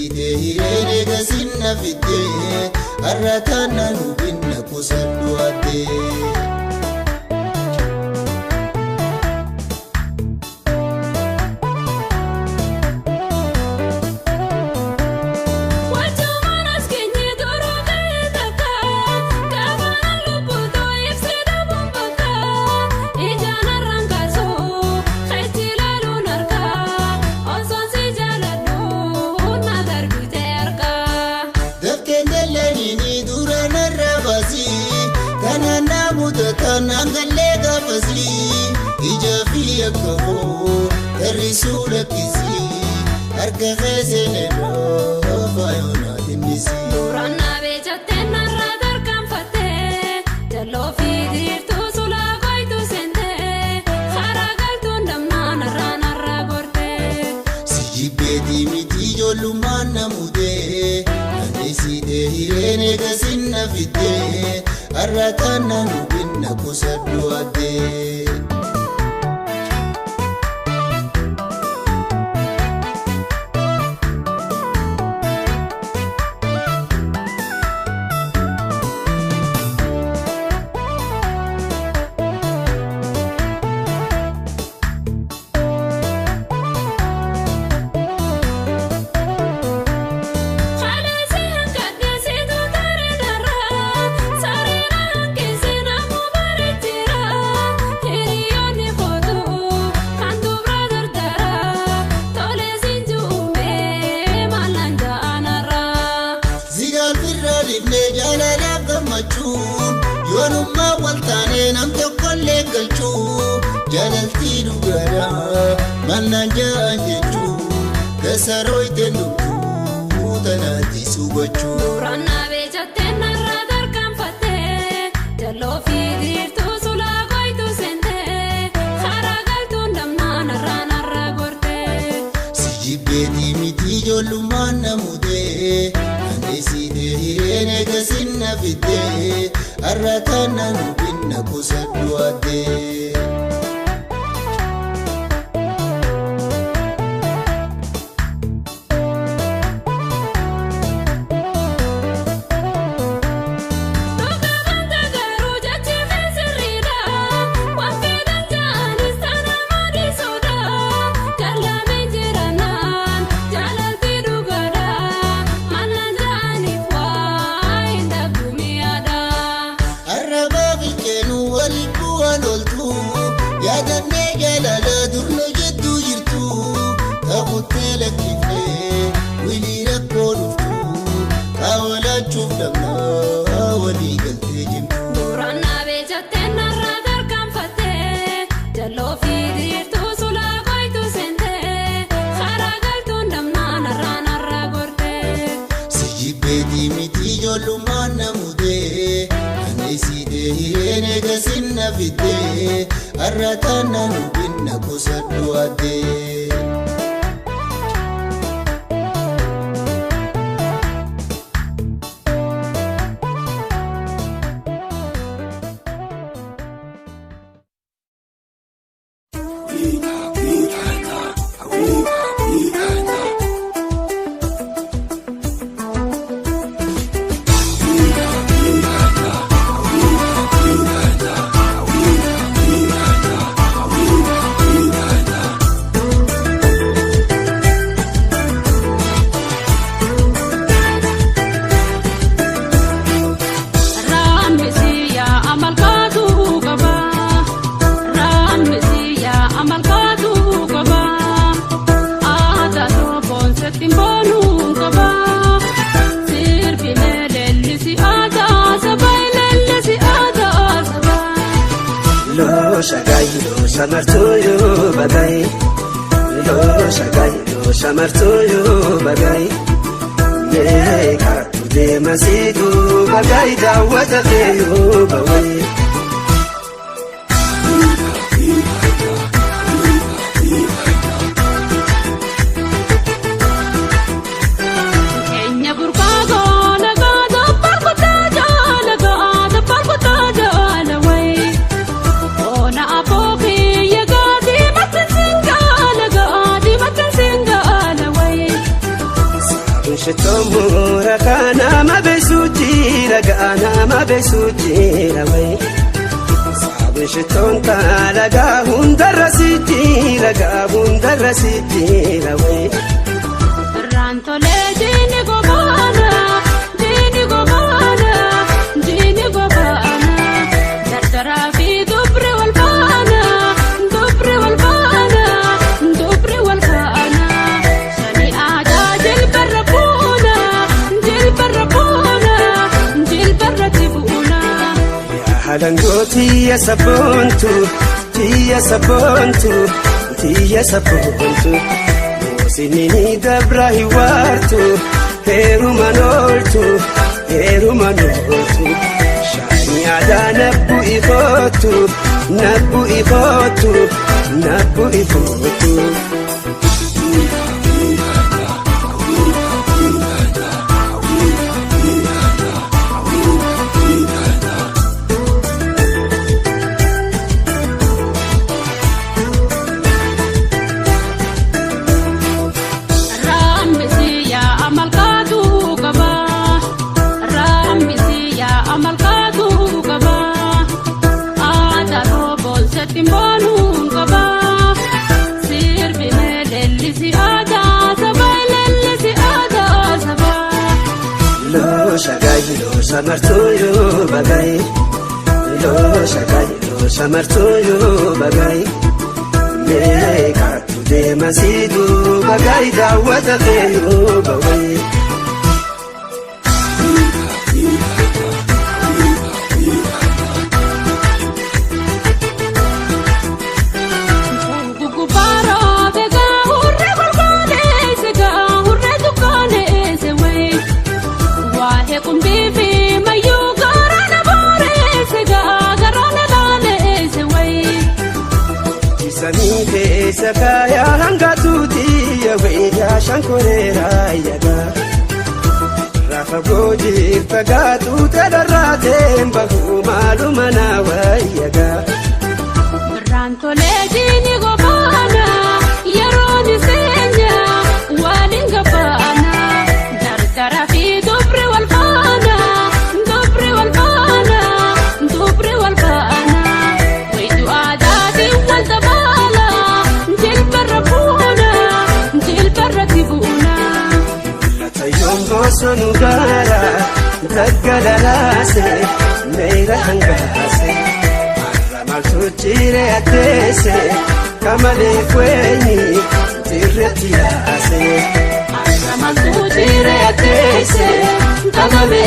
site hirene gasinna fide arratana nubinna kusaddu adde Ijafi yakko risula kisi arga khazene do fayona dinisi Durana bejatte narra darkan fatte jallo fidirtu sula goitu sente kharagal tundamna narra gorte sijibeti miti jolumana mude nanisi de hirene gasinna fitte arratana nubinna kusaddu adde Yonumma waltane nam tokkolle galchu jalalti dugara mananja anjechu kasaroite nubtu tanati sugochu Durana bejatte narra darkan fatte jallo fidirtu sula goitu sente kharagal tundamna narra gorte sijibeti miti jolumana mude anesi de hirene gasinna fide arratana nubinna kusaddu adde Durana bejatte narra darkan fatte jallo fidirtu sula goitu sente kharagal tundamna narra gorte sijibeti miti jolumana mude anesi de hirene gasinna fide arratana nubinna kusaddu adde Shamartoyo bagay lo shagayo shamartoyo bagay ye ka tude masidu bagay dawata keyo bagay Shitoomura kana mabesuujira gaana mabesuujira wayi. Saabin shitoonta lagaa hundarra siijira gaa hundarra siijira wayi. Rantolee jiini gobaana jiini gobaana jiini gobaana dardaraa fi dubri wal baana dubri wal baana dubri wal baana shani aadaa jilbarra buuna jilbarra buuna jilbarra tibuuna. Yaa halangoo tiyya sabboontu tiyya sabboontu tiyya sabboontu. Sinini dabra hiwartu heeruma nooltu heeruma nooltu. Shaani aadaa nabbu ifootu nabbu ifootu nabbu ifootu. Samartuyo bagay, lo shagay, lo samartuyo bagay. Meeka tude masidu bagay dawata keyo bagay. Gugubara bega hurre gurgane sega hurre dukane sewe. Wahe kumbibi. Sanii keessa kaayaa hanga tuutii yaawee shankoreera yaga. Rafa boojii fagaatu tadarraateen bahuu maaluma naawaa yaga. Rantolee jiini gobaana yeroo ni seenya waliin gabaana dardara fi dubri wal baana dubri wal baana dubri wal baana wayitu aadaatiin wal dabaa. Sonu gara daggalalaase meera hangaase aramaltu jire ateese kamalee kwenyi tirretti yaase aramaltu jire ateese kamalee